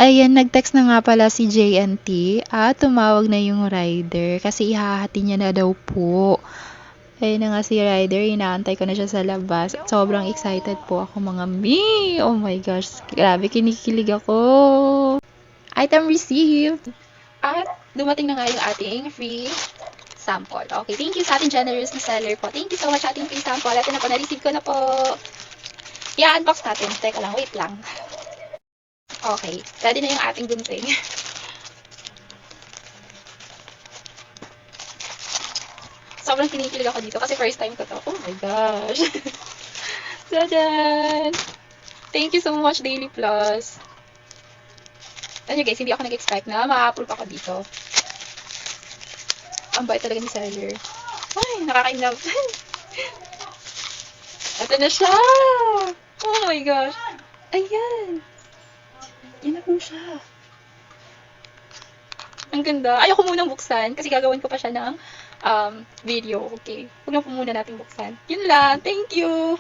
Ayan, nag-text na nga pala si JNT at tumawag na yung rider kasi ihahati niya na daw po. Ayun na nga si rider, inaantay ko na siya sa labas. Sobrang excited po ako mga mi. Oh my gosh, grabe kinikilig ako. Item received. At dumating na nga yung ating free sample. Okay, thank you sa ating generous na seller po. Thank you so much ating free sample. Ito na po, na-receive ko na po. I-unbox natin. Teka lang, wait lang. Okay, ready na yung ating gunting. Sobrang kinikilig ako dito kasi first time ko to. Oh my gosh. Dadan! Thank you so much, Daily Plus. Ano guys, hindi ako nag-expect na ma-approve ako dito. Ang bait talaga ni seller. Ay, nakakainab. Ito na siya! Oh my gosh! Ayan! Yan na po siya. Ang ganda. Ayoko munang buksan kasi gagawin ko pa siya ng video. Okay. Huwag na po muna natin buksan. Yun lang. Thank you!